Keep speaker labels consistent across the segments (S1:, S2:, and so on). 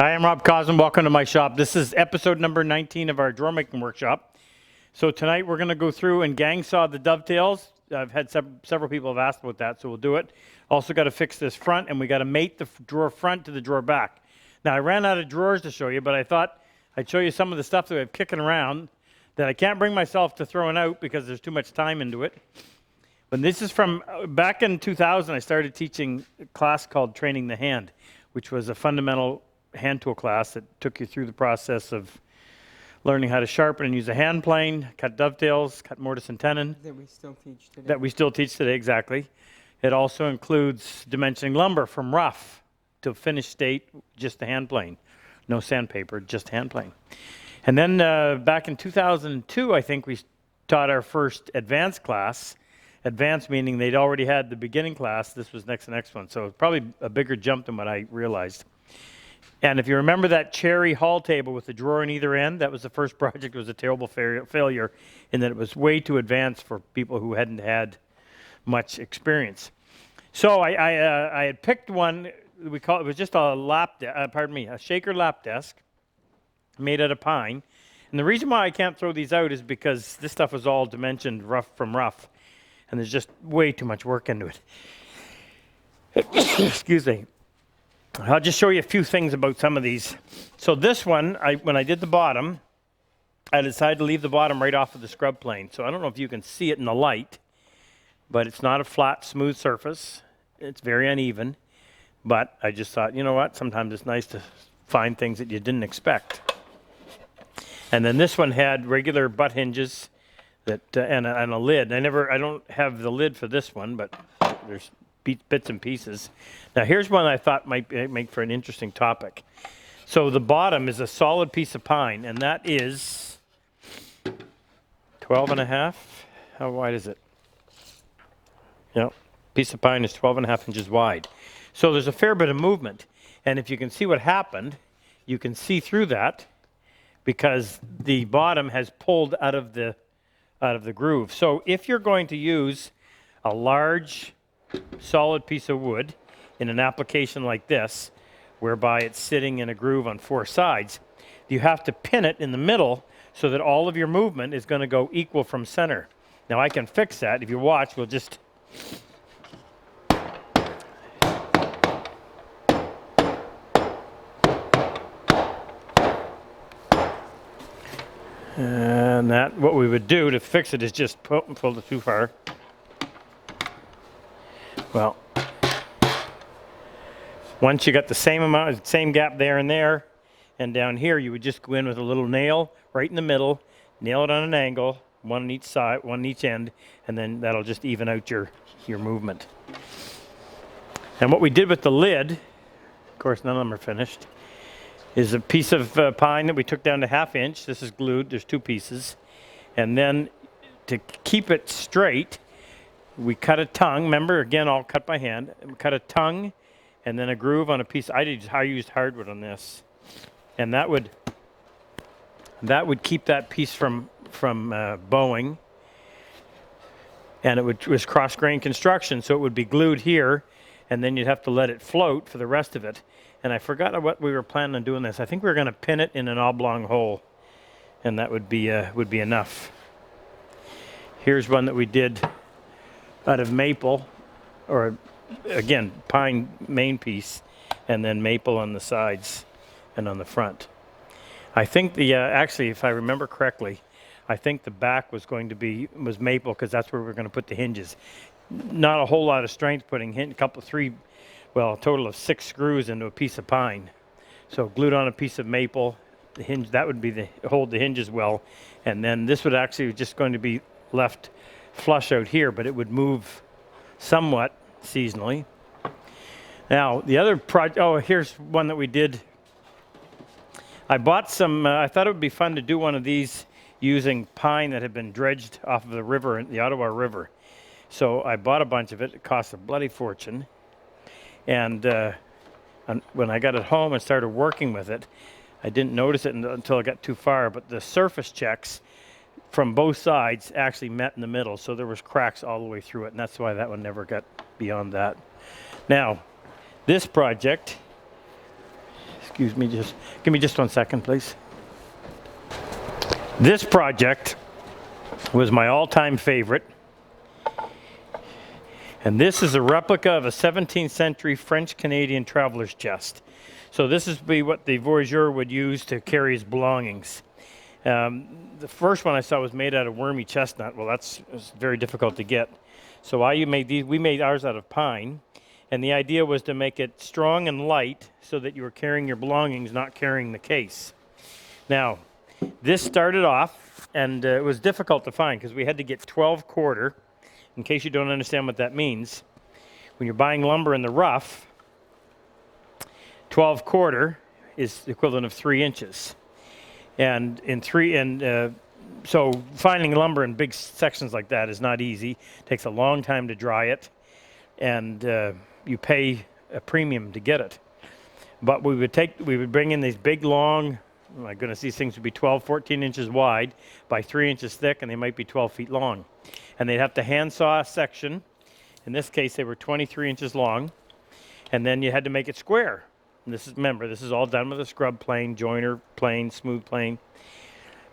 S1: Hi, I'm Rob Cosman. Welcome to my shop. This is episode number 19 of our drawer making workshop. So tonight we're going to go through and gang saw the dovetails. I've had several people have asked about that, so we'll do it. Also got to fix this front, and we got to mate the drawer front to the drawer back. Now I ran out of drawers to show you, but I thought I'd show you some of the stuff that we have kicking around that I can't bring myself to throwing out because there's too much time into it. But this is from back in 2000. I started teaching a class called Training the Hand, which was a fundamental hand tool class that took you through the process of learning how to sharpen and use a hand plane, cut dovetails, cut mortise and tenon.
S2: That we still teach today.
S1: That we still teach today, exactly. It also includes dimensioning lumber from rough to finished state, just the hand plane. No sandpaper, just hand plane. And then back in 2002, I think we taught our first advanced class. Advanced meaning they'd already had the beginning class. This was the next one. So probably a bigger jump than what I realized. And if you remember that cherry hall table with the drawer on either end, that was the first project. It was a terrible failure in that it was way too advanced for people who hadn't had much experience. So I had picked one. It was just a shaker lap desk made out of pine. And the reason why I can't throw these out is because this stuff was all dimensioned rough from rough, and there's just way too much work into it. Excuse me. I'll just show you a few things about some of these. So this one, when I did the bottom, I decided to leave the bottom right off of the scrub plane. So I don't know if you can see it in the light, but it's not a flat, smooth surface. It's very uneven. But I just thought, you know what? Sometimes it's nice to find things that you didn't expect. And then this one had regular butt hinges and a lid. I don't have the lid for this one, but there's bits and pieces. Now here's one I thought might make for an interesting topic. So the bottom is a solid piece of pine, and that is 12 and a half. How wide is it? Yeah, piece of pine is 12 and a half inches wide. So there's a fair bit of movement, and if you can see what happened, you can see through that because the bottom has pulled out of the groove. So if you're going to use a large solid piece of wood in an application like this, whereby it's sitting in a groove on four sides, you have to pin it in the middle so that all of your movement is going to go equal from center. Now I can fix that. If you watch, we'll just... And that, what we would do to fix it is just pull it too far. Well, once you got the same gap there and there, and down here, you would just go in with a little nail right in the middle, nail it on an angle, one on each side, one on each end, and then that'll just even out your movement. And what we did with the lid, of course none of them are finished, is a piece of pine that we took down to 1/2 inch. This is glued, there's two pieces. And then to keep it straight, we cut a tongue. Remember, again, all cut by hand. We cut a tongue and then a groove on a piece. I used hardwood on this, and that would keep that piece from bowing. And it was cross-grain construction, so it would be glued here, and then you'd have to let it float for the rest of it. And I forgot what we were planning on doing this. I think we were going to pin it in an oblong hole, and that would be enough. Here's one that we did out of maple, or again, pine main piece, and then maple on the sides and on the front. I think actually, if I remember correctly, I think the back was maple because that's where we're going to put the hinges. Not a whole lot of strength putting a total of 6 screws into a piece of pine. So glued on a piece of maple, the hinge, that would hold the hinges well, and then this would actually just going to be left flush out here, but it would move somewhat seasonally. Now the other project, here's one that we did. I bought some, I thought it would be fun to do one of these using pine that had been dredged off of the river, the Ottawa River. So I bought a bunch of it. It cost a bloody fortune. And when I got it home and started working with it, I didn't notice it until I got too far, but the surface checks from both sides actually met in the middle, so there was cracks all the way through it, and that's why that one never got beyond that. Now, this project excuse me, just give me just 1 second, please. This project was my all-time favorite. And this is a replica of a 17th century French-Canadian traveler's chest. So this is what the voyageur would use to carry his belongings. The first one I saw was made out of wormy chestnut. Well, that's very difficult to get. So we made ours out of pine. And the idea was to make it strong and light so that you were carrying your belongings, not carrying the case. Now, this started off, and it was difficult to find because we had to get 12 quarter. In case you don't understand what that means, when you're buying lumber in the rough, 12 quarter is the equivalent of 3 inches. And so finding lumber in big sections like that is not easy. It takes a long time to dry it, and you pay a premium to get it. But we would bring in these big, long, oh my goodness, these things would be 12, 14 inches wide by 3 inches thick, and they might be 12 feet long. And they'd have to hand saw a section. In this case, they were 23 inches long. And then you had to make it square. And remember, this is all done with a scrub plane, joiner plane, smooth plane.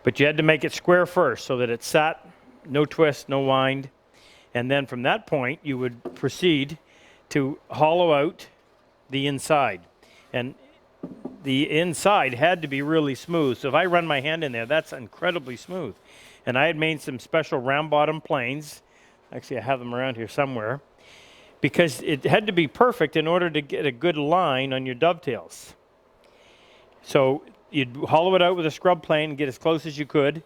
S1: But you had to make it square first so that it sat, no twist, no wind. And then from that point, you would proceed to hollow out the inside. And the inside had to be really smooth. So if I run my hand in there, that's incredibly smooth. And I had made some special round bottom planes. Actually, I have them around here somewhere. Because it had to be perfect in order to get a good line on your dovetails. So you'd hollow it out with a scrub plane and get as close as you could.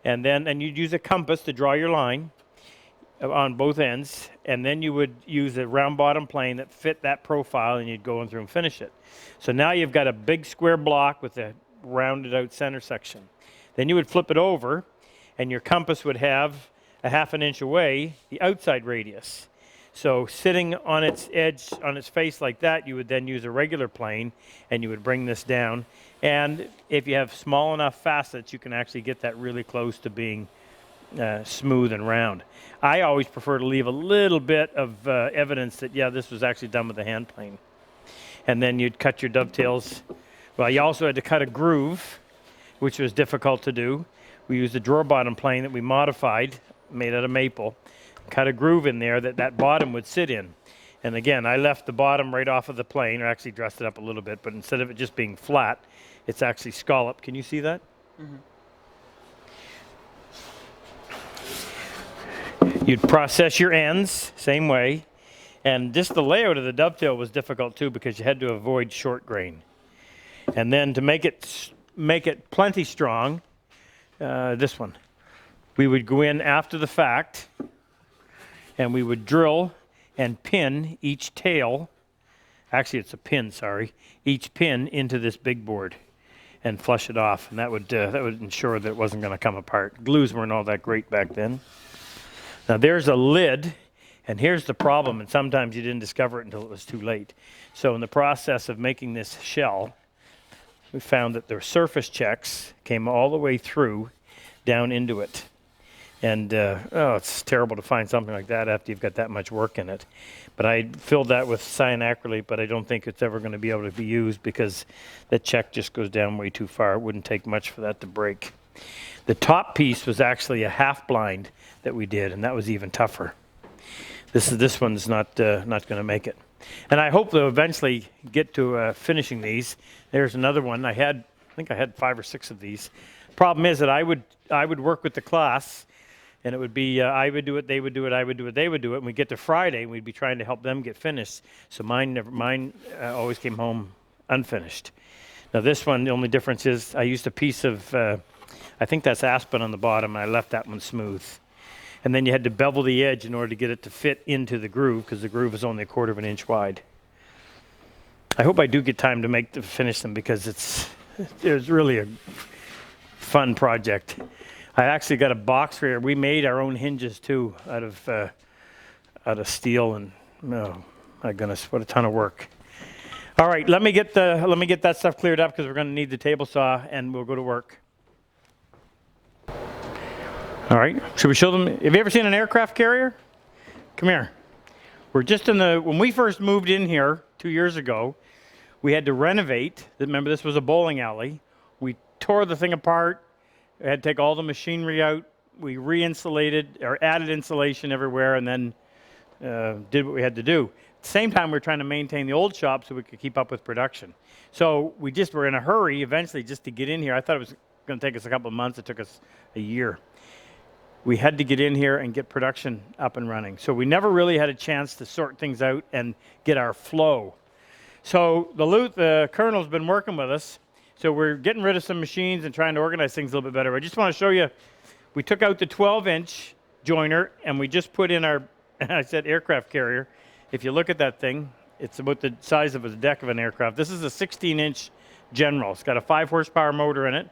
S1: And you'd use a compass to draw your line on both ends. And then you would use a round bottom plane that fit that profile, and you'd go in through and finish it. So now you've got a big square block with a rounded out center section. Then you would flip it over, and your compass would have a 1/2 inch away the outside radius. So sitting on its edge, on its face like that, you would then use a regular plane, and you would bring this down. And if you have small enough facets, you can actually get that really close to being smooth and round. I always prefer to leave a little bit of evidence that, yeah, this was actually done with a hand plane. And then you'd cut your dovetails. Well, you also had to cut a groove, which was difficult to do. We used a drawer bottom plane that we modified, made out of maple, cut a groove in there that bottom would sit in. And again, I left the bottom right off of the plane, or actually dressed it up a little bit, but instead of it just being flat, it's actually scalloped. Can you see that? Mm-hmm. You'd process your ends, same way. And just the layout of the dovetail was difficult too, because you had to avoid short grain. And then to make it plenty strong, this one, we would go in after the fact, and we would drill and pin each tail, actually it's a pin, sorry, each pin into this big board and flush it off. And that would ensure that it wasn't going to come apart. Glues weren't all that great back then. Now there's a lid, and here's the problem, and sometimes you didn't discover it until it was too late. So in the process of making this shell, we found that the surface checks came all the way through down into it. And it's terrible to find something like that after you've got that much work in it. But I filled that with cyanacrylate, but I don't think it's ever going to be able to be used because the check just goes down way too far. It wouldn't take much for that to break. The top piece was actually a half blind that we did, and that was even tougher. This one's not going to make it. And I hope to eventually get to finishing these. There's another one. I think I had 5 or 6 of these. Problem is that I would work with the class, and it would be I would do it, they would do it, I would do it, they would do it, and we'd get to Friday, and we'd be trying to help them get finished. So mine always came home unfinished. Now this one, the only difference is I used a piece of, I think that's aspen on the bottom, and I left that one smooth. And then you had to bevel the edge in order to get it to fit into the groove, because the groove is only 1/4 inch wide. I hope I do get time to finish them, because it's really a fun project. I actually got a box here. We made our own hinges too out of steel, and oh my goodness, what a ton of work. All right, let me get that stuff cleared up, because we're going to need the table saw, and we'll go to work. All right, should we show them? Have you ever seen an aircraft carrier? Come here. We're just when we first moved in here 2 years ago, We had to renovate. Remember, this was a bowling alley. We tore the thing apart. We had to take all the machinery out. We re-insulated or added insulation everywhere, and then did what we had to do. At the same time, we were trying to maintain the old shop so we could keep up with production. So we just were in a hurry eventually just to get in here. I thought it was going to take us a couple of months. It took us a year. We had to get in here and get production up and running. So we never really had a chance to sort things out and get our flow. So the colonel's been working with us. So we're getting rid of some machines and trying to organize things a little bit better. I just want to show you, we took out the 12-inch joiner and we just put in our, I said aircraft carrier. If you look at that thing, it's about the size of the deck of an aircraft. This is a 16-inch General. It's got a 5-horsepower motor in it.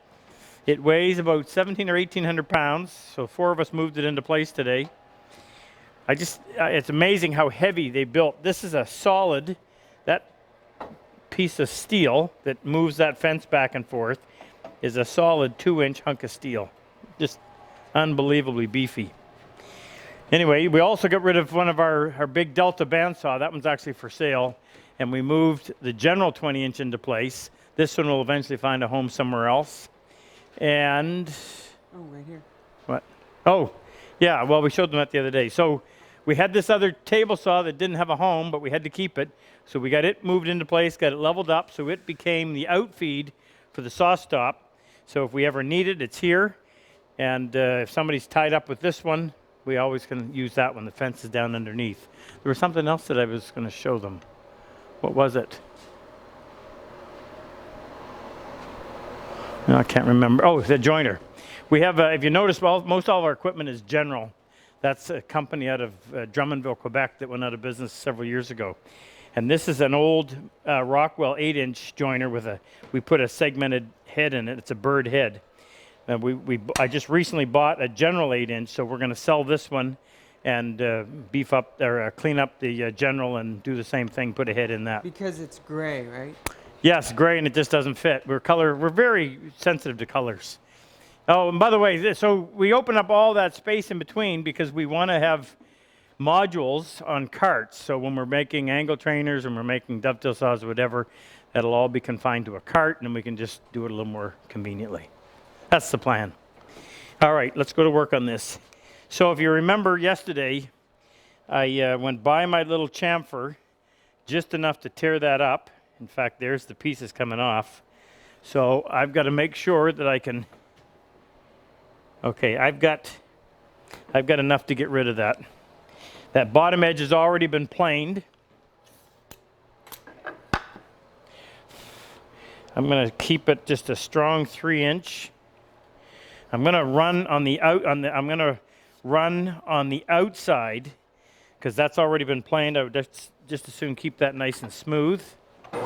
S1: It weighs about 1,700 or 1,800 pounds, so 4 of us moved it into place today. It's amazing how heavy they built. This is a solid, that piece of steel that moves that fence back and forth is a solid 2-inch hunk of steel. Just unbelievably beefy. Anyway, we also got rid of one of our big Delta bandsaw. That one's actually for sale. And we moved the General 20-inch into place. This one will eventually find a home somewhere else. And
S2: oh, right here.
S1: What? Oh, yeah. Well, we showed them that the other day. So we had this other table saw that didn't have a home, but we had to keep it. So we got it moved into place, got it leveled up, so it became the outfeed for the saw stop. So if we ever need it, it's here. And if somebody's tied up with this one, we always can use that one. The fence is down underneath. There was something else that I was going to show them. What was it? No, I can't remember. Oh, the joiner. We have, if you notice, most all of our equipment is General. That's a company out of Drummondville, Quebec that went out of business several years ago. And this is an old Rockwell 8-inch joiner with we put a segmented head in it. It's a bird head. I just recently bought a General 8-inch, so we're going to sell this one and beef up or clean up the General and do the same thing, put a head in that.
S2: Because it's gray, right?
S1: Yes, gray, and it just doesn't fit. We're very sensitive to colors. Oh, and by the way, so we open up all that space in between because we want to have modules on carts. So when we're making angle trainers and we're making dovetail saws or whatever, that'll all be confined to a cart, and we can just do it a little more conveniently. That's the plan. All right, let's go to work on this. So if you remember yesterday, I went by my little chamfer just enough to tear that up. In fact, there's the pieces coming off. So I've got to make sure that I can. Okay, I've got enough to get rid of that. That bottom edge has already been planed. I'm going to keep it just a strong 3-inch. I'm going to run on the outside because that's already been planed. I would just as soon keep that nice and smooth. I'm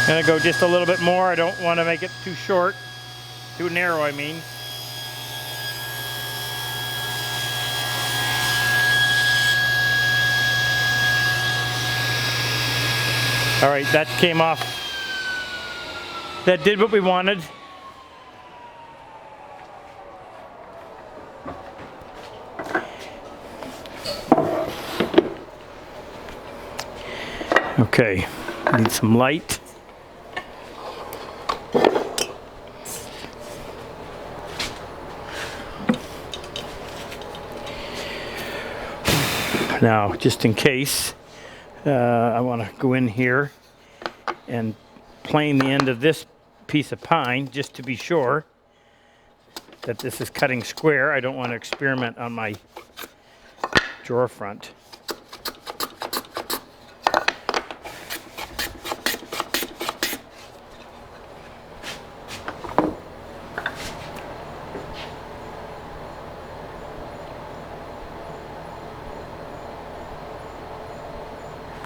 S1: going to go just a little bit more. I don't want to make it too short, too narrow, I mean. All right, that came off. That did what we wanted. Okay, need some light. Now, just in case, I want to go in here and plane the end of this piece of pine just to be sure that this is cutting square. I don't want to experiment on my drawer front.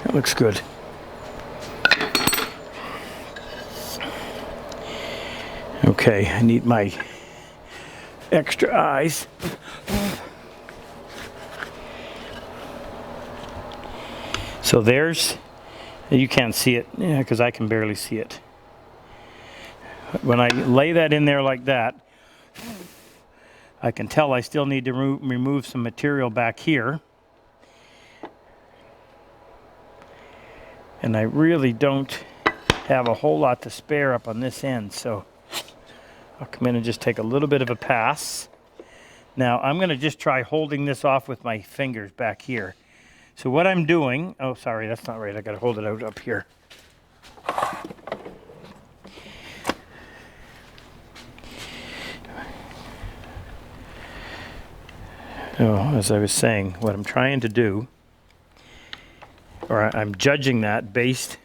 S1: That looks good. Okay, I need my extra eyes. So there's, you can't see it, yeah, because I can barely see it. When I lay that in there like that, I can tell I still need to remove some material back here. And I really don't have a whole lot to spare up on this end, so I'll come in and just take a little bit of a pass. Now I'm going to just try holding this off with my fingers back here. So what I'm doing, oh sorry, that's not right, I got to hold it out up here. Oh, as I was saying, what I'm trying to do, or I'm judging that based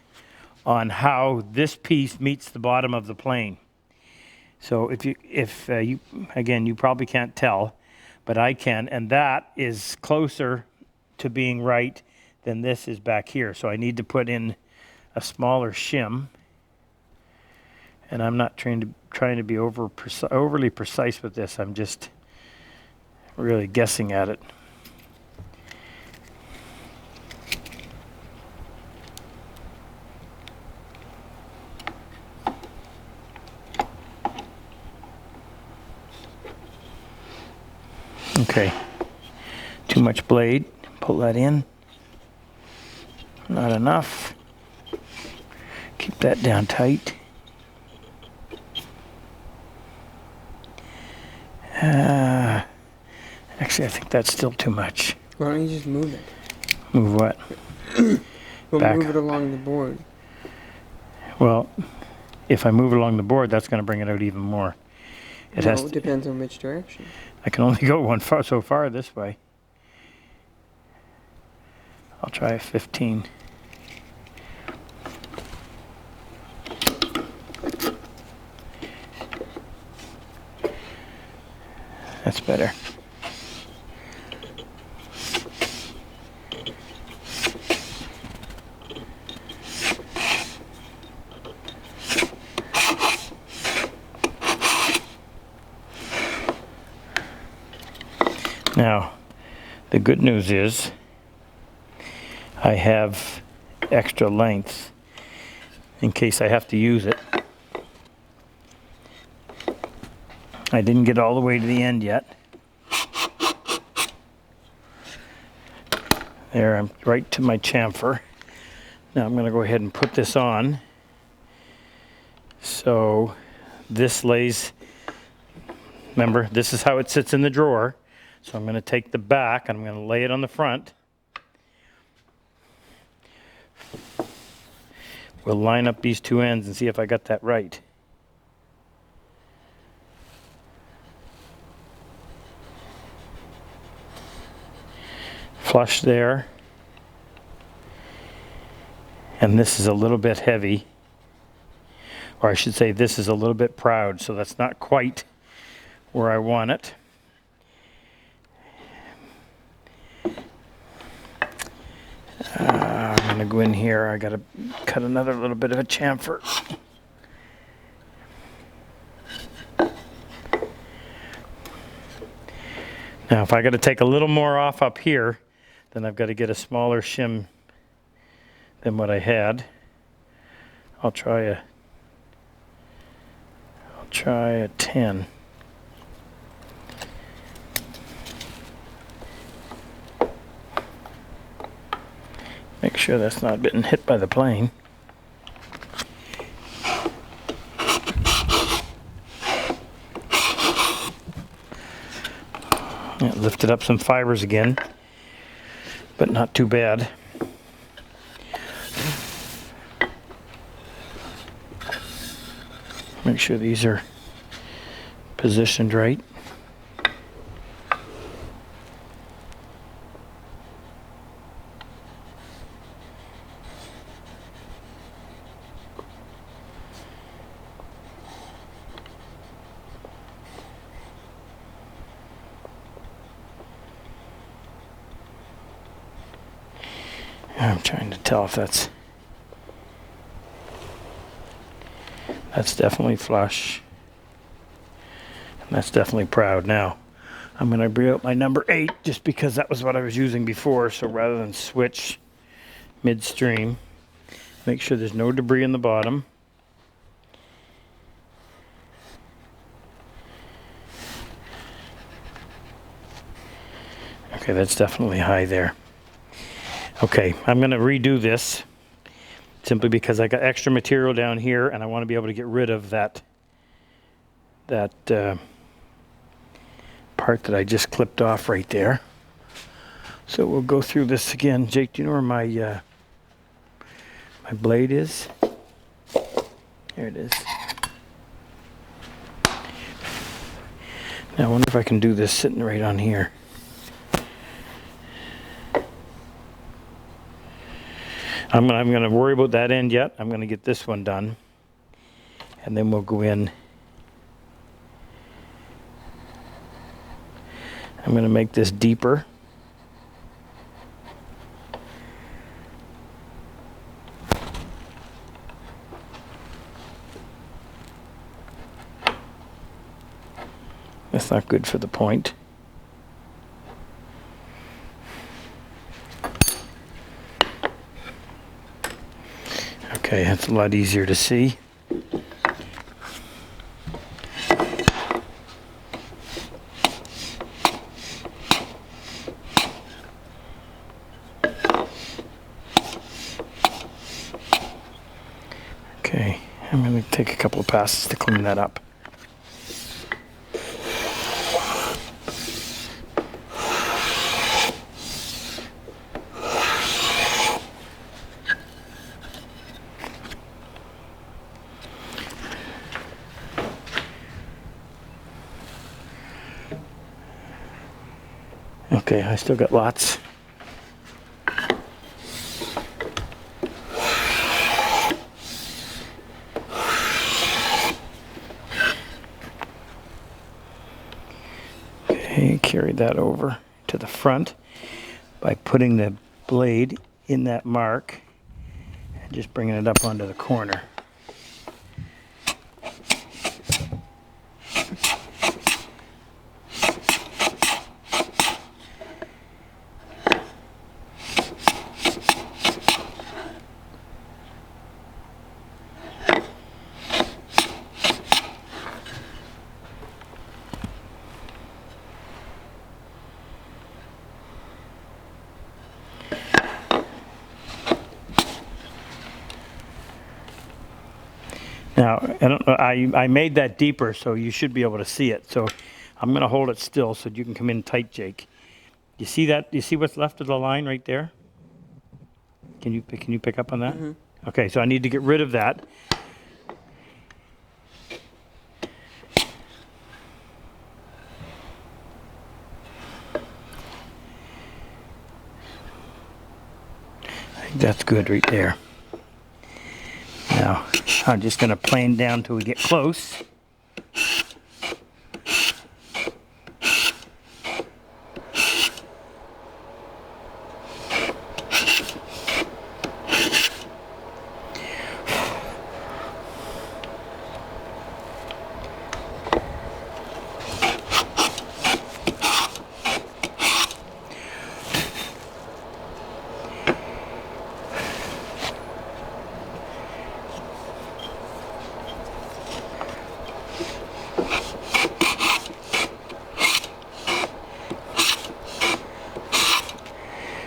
S1: on how this piece meets the bottom of the plane. So if you again, you probably can't tell, but I can, and that is closer to being right than this is back here. So I need to put in a smaller shim, and I'm not trying to be overly precise with this. I'm just really guessing at it. Okay, too much blade, pull that in. Not enough. Keep that down tight. Actually, I think that's still too much.
S2: Why don't you just move it?
S1: Move what?
S2: Well,
S1: Back.
S2: move it along the board.
S1: Well, if I move along the board, that's going to bring it out even more. It has.
S2: It depends on which direction.
S1: I can only go so far this way. I'll try a 15. That's better. Now, the good news is I have extra length in case I have to use it. I didn't get all the way to the end yet. There, I'm right to my chamfer. Now I'm going to go ahead and put this on. So this lays, remember, this is how it sits in the drawer. So I'm going to take the back and I'm going to lay it on the front. We'll line up these two ends and see if I got that right. Flush there. And this is a little bit heavy. Or I should say this is a little bit proud, so that's not quite where I want it. I'm going to go in here. I got to cut another little bit of a chamfer. Now, if I got to take a little more off up here, then I've got to get a smaller shim than what I had. I'll try a 10. Make sure that's not been hit by the plane. Yeah, lifted up some fibers again, but not too bad. Make sure these are positioned right. I'm trying to tell if that's definitely flush. And that's definitely proud. Now, I'm going to bring out my number 8 just because that was what I was using before. So rather than switch midstream, make sure there's no debris in the bottom. Okay, that's definitely high there. Okay, I'm going to redo this simply because I got extra material down here and I want to be able to get rid of that part that I just clipped off right there. So we'll go through this again. Jake, do you know where my my blade is? There it is. Now I wonder if I can do this sitting right on here. I'm gonna worry about that end yet. I'm gonna get this one done, and then we'll go in. I'm gonna make this deeper. That's not good for the point. Okay, that's a lot easier to see. Okay, I'm going to take a couple of passes to clean that up. Okay, I still got lots. Okay, carry that over to the front by putting the blade in that mark and just bringing it up onto the corner. Now, I don't know, I made that deeper so you should be able to see it. So I'm going to hold it still so you can come in tight, Jake. You see that? You see what's left of the line right there? Can you pick up on that?
S2: Mm-hmm.
S1: Okay, so I need to get rid of that. I think that's good right there. Now, I'm just going to plane down till we get close.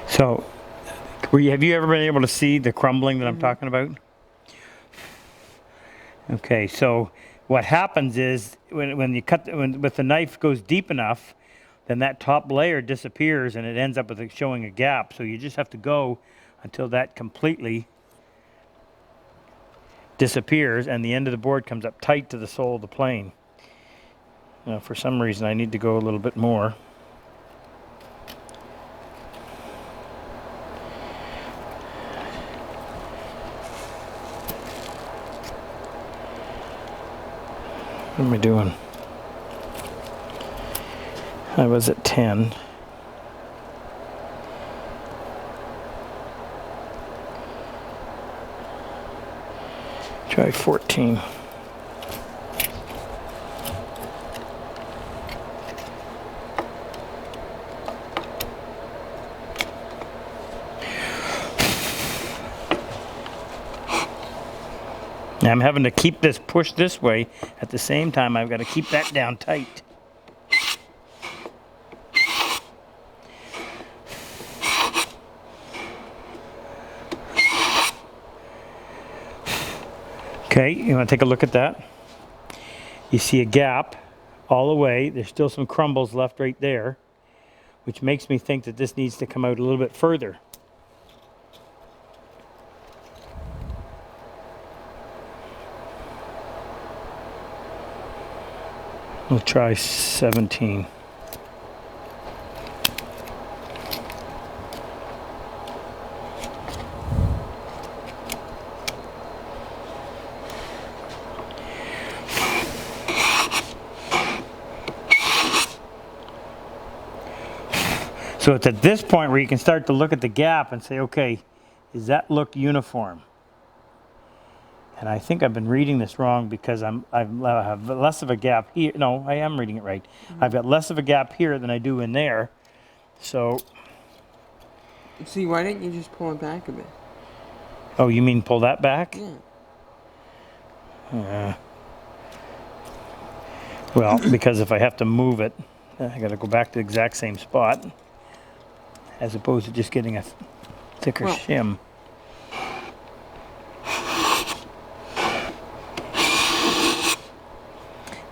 S1: So, have you ever been able to see the crumbling that I'm talking about? Okay, so what happens is when you cut with the knife goes deep enough, then that top layer disappears and it ends up with showing a gap. So you just have to go until that completely disappears and the end of the board comes up tight to the sole of the plane. Now, for some reason, I need to go a little bit more. What am I doing? I was at 10. Try 14. Now I'm having to keep this pushed this way. At the same time, I've got to keep that down tight. Okay, you want to take a look at that? You see a gap all the way. There's still some crumbles left right there, which makes me think that this needs to come out a little bit further. We'll try 17. So it's at this point where you can start to look at the gap and say, okay, does that look uniform? And I think I've been reading this wrong because I have less of a gap here. No, I am reading it right. I've got less of a gap here than I do in there. So,
S2: See, why didn't you just pull it back a bit?
S1: oh, you mean pull that back?
S2: Yeah.
S1: Well, because if I have to move it, I got to go back to the exact same spot, as opposed to just getting a thicker
S2: Well.
S1: shim.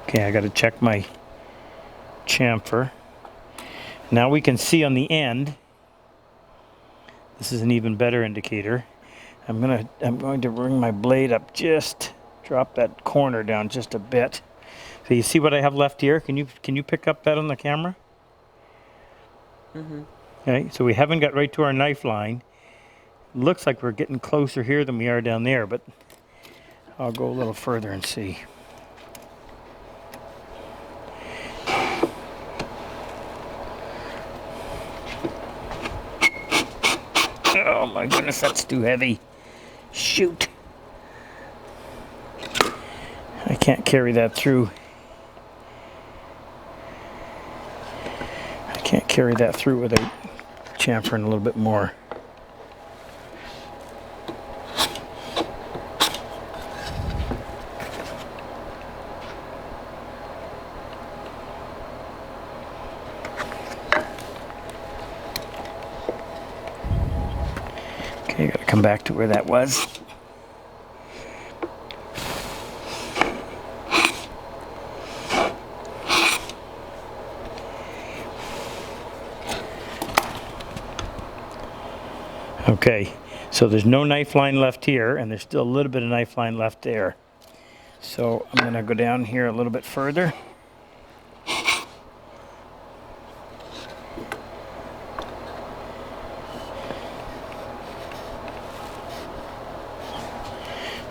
S1: Okay, I got to check my chamfer. Now we can see on the end. This is an even better indicator. I'm going to bring my blade up, just drop that corner down just a bit. So you see what I have left here? Can you pick up that on the camera?
S2: Mm-hmm.
S1: Okay, so we haven't got right to our knife line. Looks like we're getting closer here than we are down there, but I'll go a little further and see. Oh my goodness, that's too heavy. Shoot. I can't carry that through. I can't carry that through without chamfering a little bit more. Okay, gotta come back to where that was. Okay, so there's no knife line left here, and there's still a little bit of knife line left there. So I'm gonna go down here a little bit further.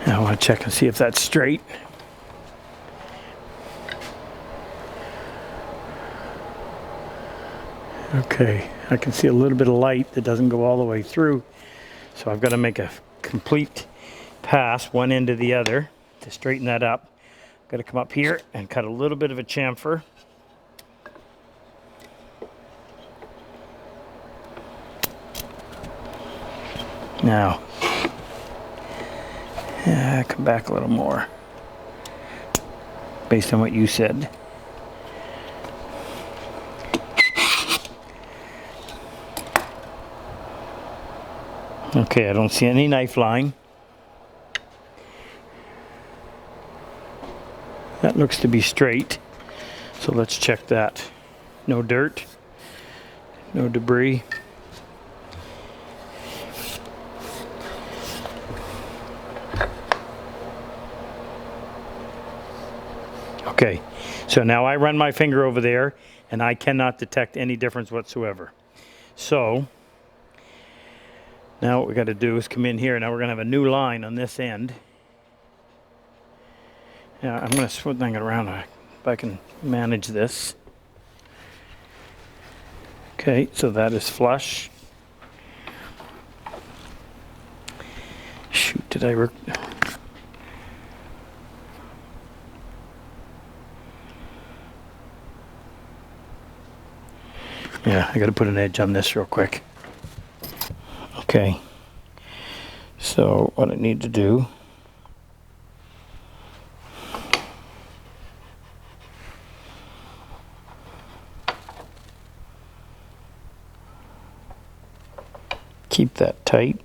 S1: Now I want to check and see if that's straight. Okay, I can see a little bit of light that doesn't go all the way through. So I've got to make a complete pass one end to the other to straighten that up. Got to come up here and cut a little bit of a chamfer. Now, come back a little more based on what you said. Okay, I don't see any knife line. That looks to be straight. So let's check that. No dirt, no debris. Okay, so now I run my finger over there and I cannot detect any difference whatsoever. So now what we got to do is come in here. Now we're going to have a new line on this end. Yeah, I'm going to swing it around if I can manage this. Okay, so that is flush. Shoot, did I work? Yeah, I got to put an edge on this real quick. Okay, so what I need to do, keep that tight.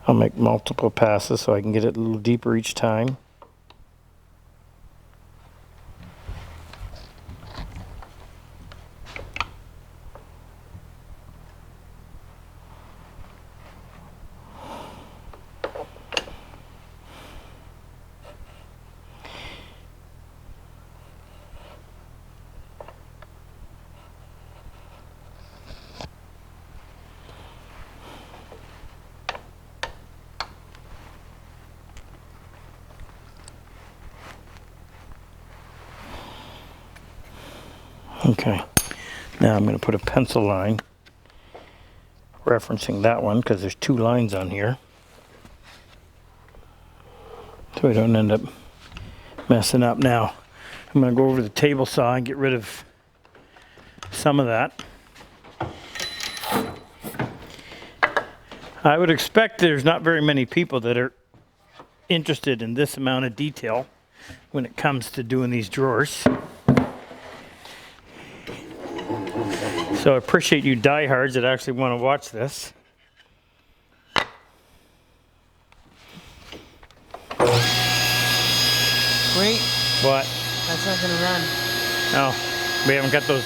S1: I'll make multiple passes so I can get it a little deeper each time. Okay, now I'm going to put a pencil line referencing that one because there's two lines on here, so I don't end up messing up. Now I'm going to go over to the table saw and get rid of some of that. I would expect there's not very many people that are interested in this amount of detail when it comes to doing these drawers. So I appreciate you diehards that actually want to watch this.
S2: Wait,
S1: What?
S2: that's not gonna run.
S1: Oh, we haven't got those.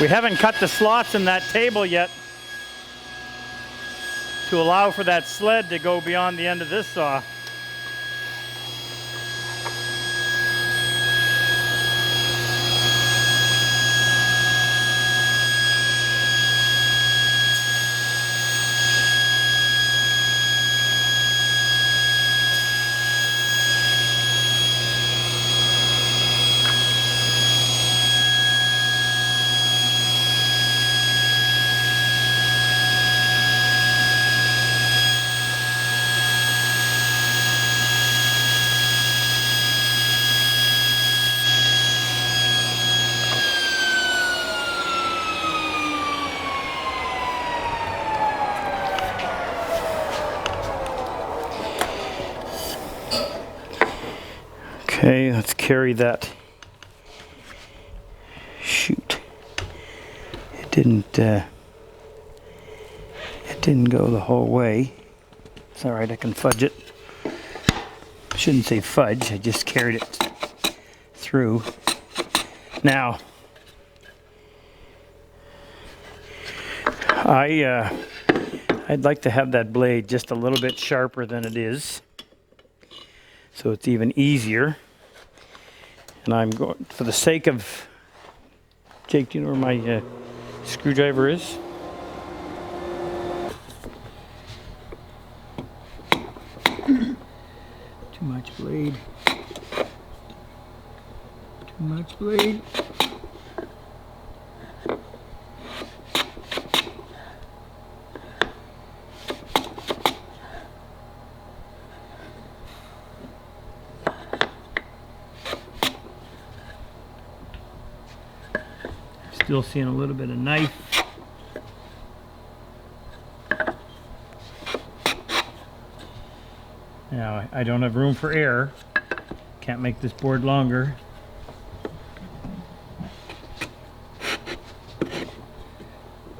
S1: We haven't cut the slots in that table yet to allow for that sled to go beyond the end of this saw. Okay, let's carry that. Shoot. It didn't go the whole way. It's all right, I can fudge it. Shouldn't say fudge, I just carried it through. Now, I'd like to have that blade just a little bit sharper than it is, so it's even easier. And I'm going, for the sake of, Jake, do you know where my screwdriver is? Too much blade. Too much blade. Still seeing a little bit of knife. Now, I don't have room for air. Can't make this board longer.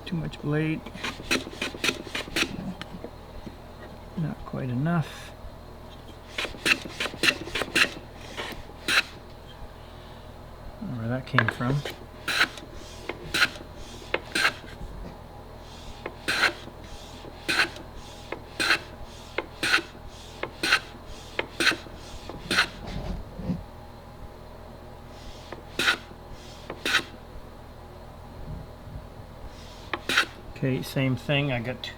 S1: Too much blade. Not quite enough. I don't know where that came from. Okay, same thing. I got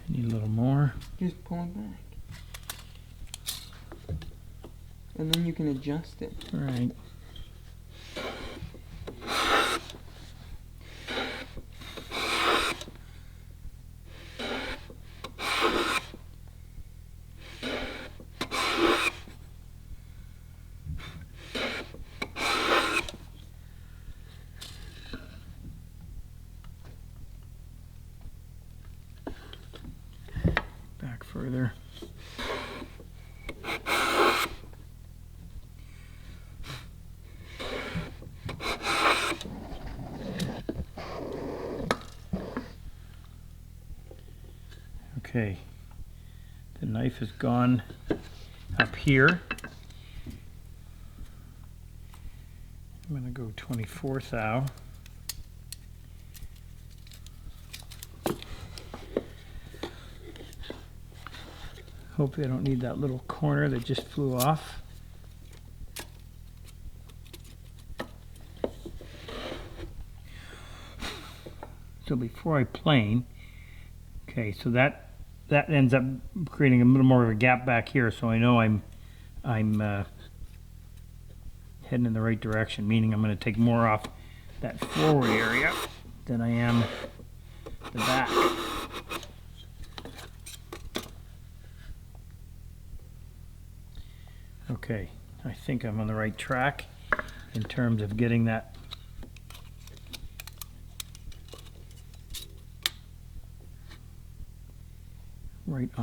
S1: need a little more.
S2: Just pull it back. And then you can adjust it.
S1: Right. Okay, the knife has gone up here. I'm going to go 24 thou. Hopefully I don't need that little corner that just flew off. So before I plane, okay, so that ends up creating a little more of a gap back here, so I know I'm heading in the right direction, meaning I'm going to take more off that forward area than I am the back. Okay, I think I'm on the right track in terms of getting that right on.